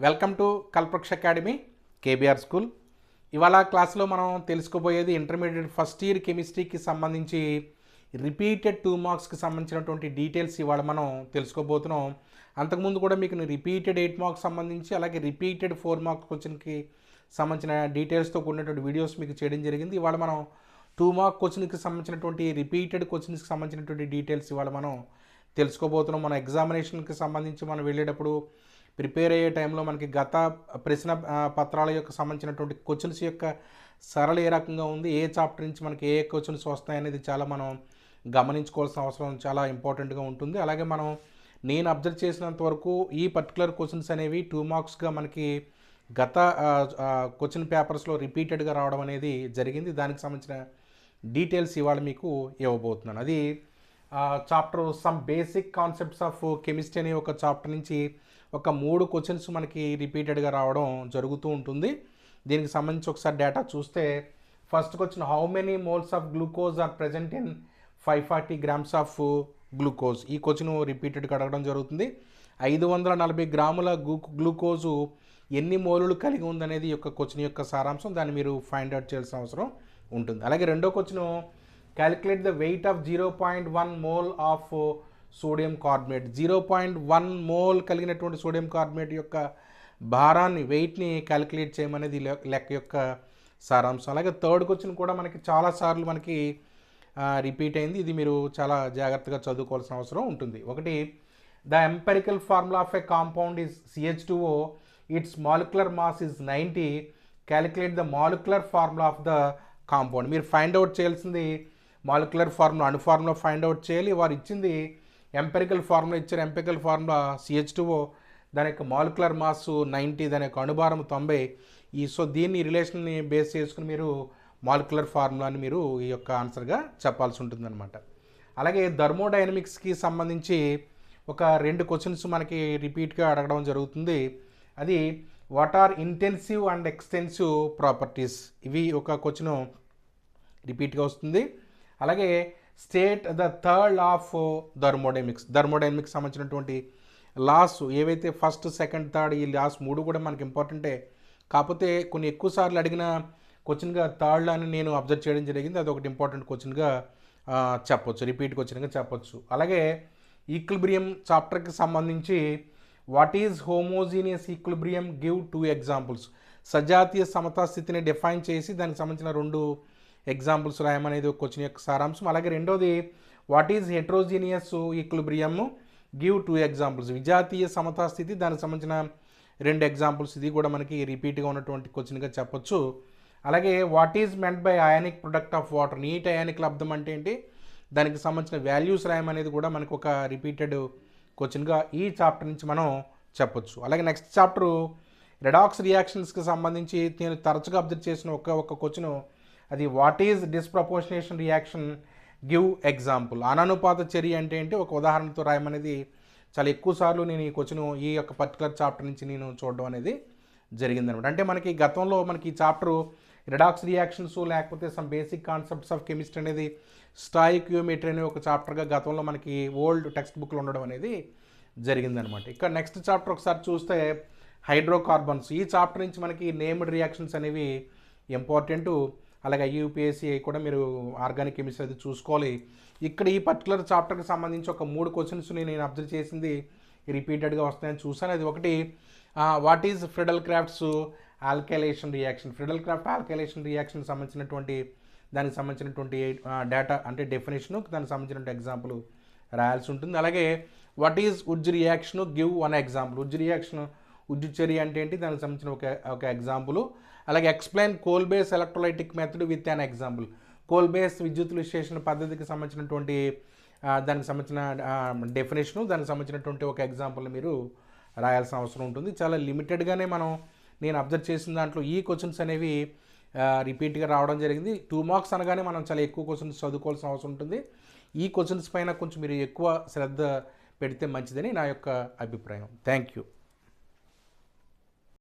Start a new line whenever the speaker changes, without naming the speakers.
Welcome to Kalpavriksha academy KBR school. ఇవాళ క్లాస్లో మనం తెలుసుకోబోయేది ఇంటర్మీడియట్ ఫస్ట్ ఇయర్ కెమిస్ట్రీకి సంబంధించి రిపీటెడ్ 2 మార్క్స్కి సంబంధించినటువంటి డీటెయిల్స్ ఇవాళ మనం తెలుసుకోబోతున్నాం. అంతకుముందు కూడా మీకు రిపీటెడ్ 8 మార్క్స్ సంబంధించి అలాగే రిపీటెడ్ 4 మార్క్స్ క్వశ్చన్కి సంబంధించిన డీటెయిల్స్తో కూడినటువంటి వీడియోస్ మీకు చేయడం జరిగింది. ఇవాళ మనం 2 మార్క్ క్వశ్చన్కి సంబంధించినటువంటి రిపీటెడ్ క్వశ్చన్స్కి సంబంధించినటువంటి డీటెయిల్స్ ఇవాళ మనం తెలుసుకోబోతున్నాం. మన ఎగ్జామినేషన్కి సంబంధించి మనం వెళ్ళేటప్పుడు ప్రిపేర్ అయ్యే టైంలో మనకి గత ప్రశ్న పత్రాల యొక్క సంబంధించినటువంటి క్వశ్చన్స్ యొక్క సరళ ఏ రకంగా ఉంది, ఏ చాప్టర్ నుంచి మనకి ఏ క్వశ్చన్స్ వస్తాయనేది చాలా మనం గమనించుకోవాల్సిన అవసరం చాలా ఇంపార్టెంట్గా ఉంటుంది. అలాగే నేను అబ్జర్వ్ చేసినంత వరకు ఈ పర్టికులర్ క్వశ్చన్స్ అనేవి 2 మార్క్స్గా మనకి గత క్వశ్చన్ పేపర్స్లో రిపీటెడ్గా రావడం అనేది జరిగింది. దానికి సంబంధించిన డీటెయిల్స్ ఇవాళ మీకు ఇవ్వబోతున్నాను. అది chapter some basic concepts of chemistry అనే ఒక చాప్టర్ నుంచి ఒక 3 క్వశ్చన్స్ మనకి రిపీటెడ్గా రావడం జరుగుతూ ఉంటుంది. దీనికి సంబంధించి ఒకసారి డేటా చూస్తే first question, how many moles of glucose are present in 540 grams of glucose. ఈ క్వశ్చన్ రిపీటెడ్గా అడగడం జరుగుతుంది. 540 గ్రాముల గ్లూకోజు ఎన్ని మోలులు కలిగి ఉందనేది ఈ యొక్క క్వశ్చన్ యొక్క సారాంశం. దాన్ని మీరు ఫైండ్ అవుట్ చేయాల్సిన అవసరం ఉంటుంది. అలాగే రెండో question, calculate the weight of 0.1 mole of sodium carbonate. 0.1 mole కలిగినటువంటి సోడియం కార్బోనేట్ యొక్క భారాన్ని, వెయిట్ని క్యాలిక్యులేట్ చేయమనేది లెక్క యొక్క సారాంశం. అలాగే థర్డ్ క్వశ్చన్ కూడా మనకి చాలాసార్లు మనకి రిపీట్ అయింది. ఇది మీరు చాలా జాగ్రత్తగా చదువుకోవాల్సిన అవసరం ఉంటుంది. ఒకటి, the empirical formula of a compound is CH2O, its molecular mass is 90, calculate the molecular formula of the compound. మీరు ఫైండ్ అవుట్ చేయాల్సింది మాలిక్యులర్ ఫార్ములా, అణు ఫార్ములా ఫైండ్ అవుట్ చేయాలి. వారు ఇచ్చింది ఎంపెరికల్ ఫార్ములా ఇచ్చారు. ఎంపెరికల్ ఫార్ములా CH2O, దాని యొక్క molecular mass 90, దాని యొక్క అణుభారం 90. సో దీన్ని రిలేషన్ని బేస్ చేసుకుని మీరు మాలిక్యులర్ ఫార్ములాని మీరు ఈ యొక్క ఆన్సర్గా చెప్పాల్సి ఉంటుందన్నమాట. అలాగే థర్మోడైనమిక్స్కి సంబంధించి ఒక 2 క్వశ్చన్స్ మనకి రిపీట్గా అడగడం జరుగుతుంది. అది what are intensive and extensive properties. ఇవి ఒక క్వశ్చన్ రిపీట్గా వస్తుంది. అలాగే state the third law of thermodynamics సంబంధించినటువంటి లాస్ ఏవైతే ఫస్ట్, సెకండ్, థర్డ్, ఈ లాస్ 3 కూడా మనకి ఇంపార్టెంటే. కాకపోతే కొన్ని ఎక్కువ సార్లు అడిగిన క్వశ్చన్గా థర్డ్ లాని నేను అబ్జర్వ్ చేయడం జరిగింది. అది ఒకటి ఇంపార్టెంట్ క్వశ్చన్గా చెప్పొచ్చు, రిపీట్ క్వశ్చన్గా చెప్పొచ్చు. అలాగే ఈక్విలిబ్రియం చాప్టర్కి సంబంధించి what is homogeneous equilibrium, give 2 examples. సజాతీయ సమతా స్థితిని డిఫైన్ చేసి దానికి సంబంధించిన 2 ఎగ్జాంపుల్స్ రాయమనేది ఒక క్వశ్చన్ యొక్క సారాంశం. అలాగే రెండోది, what is heterogeneous equilibrium, give 2 examples. విజాతీయ సమతా స్థితి, దానికి సంబంధించిన 2 ఎగ్జాంపుల్స్. ఇది కూడా మనకి రిపీట్గా ఉన్నటువంటి క్వశ్చన్గా చెప్పొచ్చు. అలాగే what is meant by ionic product of water. నీటి అయానిక్ లబ్ధం అంటే ఏంటి, దానికి సంబంధించిన వాల్యూస్ రాయమనేది కూడా మనకు ఒక రిపీటెడ్ క్వశ్చన్గా ఈ చాప్టర్ నుంచి మనం చెప్పొచ్చు. అలాగే నెక్స్ట్ చాప్టరు రెడాక్స్ రియాక్షన్స్కి సంబంధించి నేను తరచుగా అబ్జర్వ్ చేసిన ఒక క్వశ్చన్, అది what is disproportionation reaction, give example. అనానుపాత చర్య అంటే ఏంటి, ఒక ఉదాహరణతో రాయమనేది చాలా ఎక్కువ సార్లు నేను ఈ క్వశ్చన్ ఈ యొక్క పర్టికులర్ చాప్టర్ నుంచి నేను చూడడం అనేది జరిగిందనమాట. అంటే మనకి గతంలో మనకి ఈ చాప్టరు రెడాక్స్ రియాక్షన్స్ లేకపోతే some basic concepts of chemistry అనేది స్టాయికియోమెట్రీ అనే ఒక చాప్టర్గా గతంలో మనకి ఓల్డ్ టెక్స్ట్ బుక్లో ఉండడం అనేది జరిగిందనమాట. ఇక్కడ నెక్స్ట్ చాప్టర్ ఒకసారి చూస్తే హైడ్రోకార్బన్స్. ఈ చాప్టర్ నుంచి మనకి నేమ్డ్ రియాక్షన్స్ అనేవి ఇంపార్టెంట్. అలాగే IUPAC కూడా మీరు ఆర్గానిక్ కెమిస్ట్రీ అది చూసుకోవాలి. ఇక్కడ ఈ పర్టికులర్ చాప్టర్కి సంబంధించి ఒక 3 క్వశ్చన్స్ నేను అబ్జర్వ్ చేసింది రిపీటెడ్గా వస్తాయని చూసాను. అది ఒకటి, what is Friedel Crafts alkylation reaction. Friedel Craft alkylation reaction సంబంధించినటువంటి దానికి సంబంధించినటువంటి డేటా అంటే డెఫినేషను, దానికి సంబంధించినటువంటి ఎగ్జాంపుల్ రాయాల్సి ఉంటుంది. అలాగే what is Wurtz reaction, give 1 example. Wurtz reaction, Wurtz చర్య అంటే ఏంటి, దానికి సంబంధించిన ఒక ఎగ్జాంపుల్. అలాగే explain Kolbe's electrolytic method with an example. Kolbe's విద్యుత్ విశ్లేషణ పద్ధతికి సంబంధించినటువంటి దానికి సంబంధించిన డెఫినేషను, దానికి సంబంధించినటువంటి ఒక ఎగ్జాంపుల్ని మీరు రాయాల్సిన అవసరం ఉంటుంది. చాలా లిమిటెడ్గానే నేను అబ్జర్వ్ చేసిన దాంట్లో ఈ క్వశ్చన్స్ అనేవి రిపీట్గా రావడం జరిగింది. 2 మార్క్స్ అనగానే మనం చాలా ఎక్కువ క్వశ్చన్స్ చదువుకోవాల్సిన అవసరం ఉంటుంది. ఈ క్వశ్చన్స్ పైన కొంచెం మీరు ఎక్కువ శ్రద్ధ పెడితే మంచిదని నా యొక్క అభిప్రాయం. Thank you.